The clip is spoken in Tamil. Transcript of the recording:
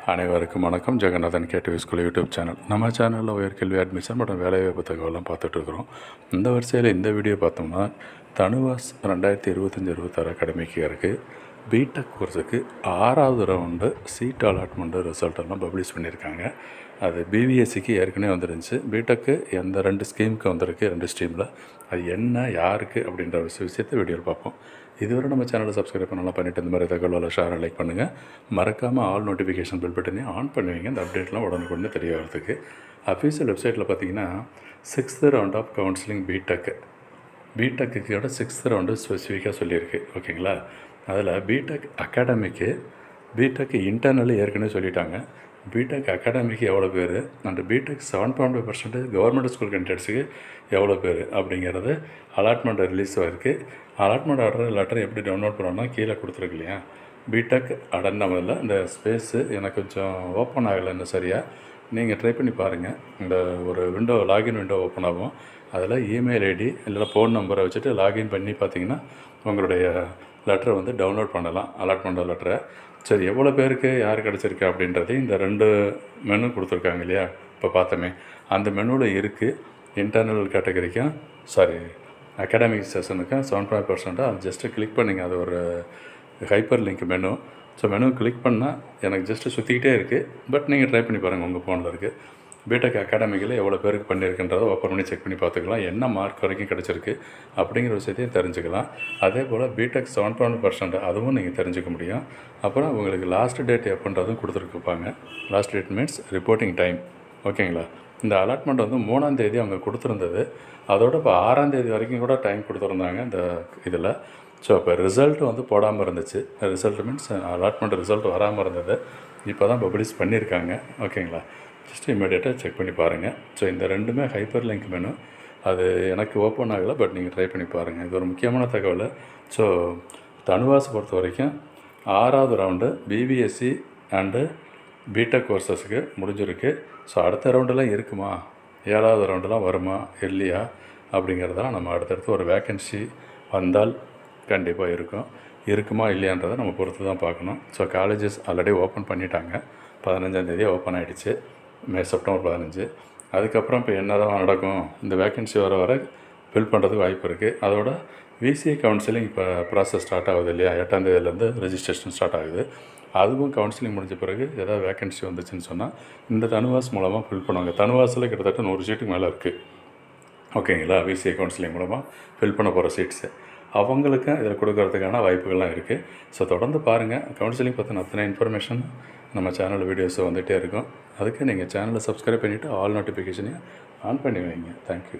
அனைவருக்கும் வணக்கம். Jaganathan KTV school YouTube channel. நம்ம சேனலில் உயர்கல்வி அட்மிஷன் மற்றும் வேலைவாய்ப்பு தகவலாம் பார்த்துட்ருக்குறோம். இந்த வரிசையில் இந்த வீடியோ பார்த்தோம்னா தனுவாஸ் 2025-26 அகாடமிக்கு இருக்குது. பிடெக் கோர்ஸுக்கு 6வது ரவுண்டு சீட் அலாட்மெண்ட்டு ரிசல்ட்டெல்லாம் பப்ளிஷ் பண்ணியிருக்காங்க. அது பிவிஎஸ்சிக்கு ஏற்கனவே வந்துருந்துச்சு. பிடெக்கு எந்த 2 ஸ்கீமுக்கு வந்திருக்கு, 2 ஸ்ட்ரீமில். அது என்ன, யாருக்கு அப்படின்ற விஷயத்தை வீடியோவில் பார்ப்போம். இதுவரை நம்ம சேனலை சப்ஸ்கிரைப் பண்ணலாம் பண்ணிவிட்டு இந்த மாதிரி தகவலை ஷேர் லைக் பண்ணுங்கள். மறக்காமல் ஆல் நோட்டிஃபிகேஷன் பில் பட்டனே ஆன் பண்ணுவீங்க. இந்த அப்டேட்லாம் உடனுக்குடனே தெரிய வரதுக்கு. அஃபீஷியல் வெப்சைட்டில் பார்த்தீங்கன்னா 6th ரவுண்ட் ஆஃப் கவுன்சிலிங் பிடெக்குக்கோட 6th ரவுண்டு ஸ்பெசிஃபிக்காக சொல்லியிருக்கு. ஓகேங்களா? அதில் பிடெக் அகாடமிக்கு, பிடெக் இன்டர்னலி ஏற்கனவே சொல்லிட்டாங்க. பிடெக் அகாடமிக்கு எவ்வளோ பேர் அண்ட் பிடெக் 7.5% கவர்மெண்ட் ஸ்கூல் கேண்டிடேட்ஸுக்கு எவ்வளோ பேர் அப்படிங்கிறது அலாட்மெண்ட் ரிலீஸ் ஆகிருக்கு. அலாட்மெண்ட் ஆர்டர் லெட்டர் எப்படி டவுன்லோட் பண்ணோன்னா கீழே கொடுத்துருக்கு இல்லையா, பிடெக் அடன்னதில் இந்த ஸ்பேஸு எனக்கு கொஞ்சம் ஓப்பன் ஆகலை இன்னும் சரியாக. நீங்கள் ட்ரை பண்ணி பாருங்கள். இந்த ஒரு லாகின் விண்டோ ஓப்பன் ஆகும். அதில் இமெயில் ஐடி இல்லை ஃபோன் நம்பரை வச்சுட்டு லாகின் பண்ணி பார்த்தீங்கன்னா உங்களுடைய லெட்டரை வந்து டவுன்லோட் பண்ணலாம், அலாட்மெண்ட் லெட்டரை. சரி, எவ்வளோ பேருக்கு யார் கிடச்சிருக்கு அப்படின்றது இந்த 2 மெனு கொடுத்துருக்காங்க இல்லையா, இப்போ பார்த்தோமே அந்த மெனுவில் இருக்குது. இன்டர்னல் கேட்டகரிக்கும் அகாடமிக் செஷனுக்கும் 7.5%. அது ஜஸ்ட்டு கிளிக் பண்ணிங்க. அது ஒரு hyperlink menu. So menu click பண்ணால் எனக்கு ஜஸ்ட்டு சுற்றிக்கிட்டே இருக்குது. பட் நீங்கள் ட்ரை பண்ணி பாருங்கள், உங்கள் ஃபோனில் இருக்குது. பிடெக் அகாடமிக்கில் எவ்வளோ பேருக்கு பண்ணியிருக்குன்றதை ஓப்பன் பண்ணி செக் பண்ணி பார்த்துக்கலாம். என்ன மார்க் வரைக்கும் கிடச்சிருக்கு அப்படிங்கிற விஷயத்தையும் தெரிஞ்சுக்கலாம். அதே போல் பிடெக் 7.5% அதுவும் நீங்கள் தெரிஞ்சுக்க முடியும். அப்புறம் உங்களுக்கு லாஸ்ட் டேட் எப்போன்றதும் கொடுத்துருக்குப்பாங்க. Last date means reporting time. ஓகேங்களா? இந்த அலாட்மெண்ட் வந்து 3ஆம் தேதி அவங்க கொடுத்துருந்தது. அதோட இப்போ 6ஆம் தேதி வரைக்கும் கூட டைம் கொடுத்துருந்தாங்க இந்த இதில். ஸோ இப்போ ரிசல்ட் வந்து போடாமல் இருந்துச்சு. ரிசல்ட் மீன்ஸ் அலாட்மெண்ட் ரிசல்ட் வராமல் இருந்தது. இப்போ தான் பப்ளிஷ் பண்ணியிருக்காங்க. ஓகேங்களா? ஜஸ்ட் இமீடியட்டாக செக் பண்ணி பாருங்கள். ஸோ இந்த 2மே ஹைப்பர் லிங்க் மெனு. அது எனக்கு ஓப்பன் ஆகலை, பட் நீங்கள் ட்ரை பண்ணி பாருங்கள். இது ஒரு முக்கியமான தகவல். ஸோ தனுவாஸ் பொறுத்த வரைக்கும் 6வது ரவுண்டு பிபிஎஸ்சி அண்டு பிடெக் கோர்சஸுக்கு முடிஞ்சிருக்கு. ஸோ அடுத்த ரவுண்டெலாம் இருக்குமா, 7வது ரவுண்டெலாம் வருமா இல்லையா அப்படிங்கிறதெல்லாம் நம்ம அடுத்தடுத்து ஒரு வேக்கன்சி வந்தால் கண்டிப்பாக இருக்குமா இல்லையான்றதை நம்ம பொறுத்து தான் பார்க்கணும். ஸோ காலேஜஸ் ஆல்ரெடி ஓப்பன் பண்ணிட்டாங்க. 15ஆம் தேதி ஓப்பன் ஆகிடுச்சு, செப்டம்பர் 15. அதுக்கப்புறம் இப்போ என்ன தான் நடக்கும், இந்த வேக்கன்சி வர ஃபில் பண்ணுறதுக்கு வாய்ப்பு இருக்குது. அதோட விசிஏ கவுன்சிலிங் இப்போ ப்ராசஸ் ஸ்டார்ட் ஆகுது இல்லையா, 8ஆம் தேதியிலேருந்து ரெஜிஸ்ட்ரேஷன் ஸ்டார்ட் ஆகுது. அதுவும் கவுன்சிலிங் முடிஞ்ச பிறகு ஏதாவது வேக்கன்சி வந்துச்சுன்னு சொன்னால் இந்த தனுவாஸ் மூலமாக ஃபில் பண்ணுவாங்க. தனுவாஸில் கிட்டத்தட்ட 100 சீட்டுக்கு மேலே இருக்குது. ஓகேங்களா? விசிஏ கவுன்சிலிங் மூலமாக ஃபில் பண்ண போகிற சீட்ஸு அவங்களுக்கும் இதில் கொடுக்கறதுக்கான வாய்ப்புகள்லாம் இருக்குது. ஸோ தொடர்ந்து பாருங்கள். கவுன்சிலிங் பற்றின அத்தனை இன்ஃபர்மேஷன் நம்ம சேனல் வீடியோஸ் வந்துகிட்டே இருக்கும். அதுக்கு நீங்கள் சேனலை சப்ஸ்கிரைப் பண்ணிவிட்டு ஆல் நோட்டிஃபிகேஷனையும் ஆன் பண்ணி வைங்க. தேங்க்யூ.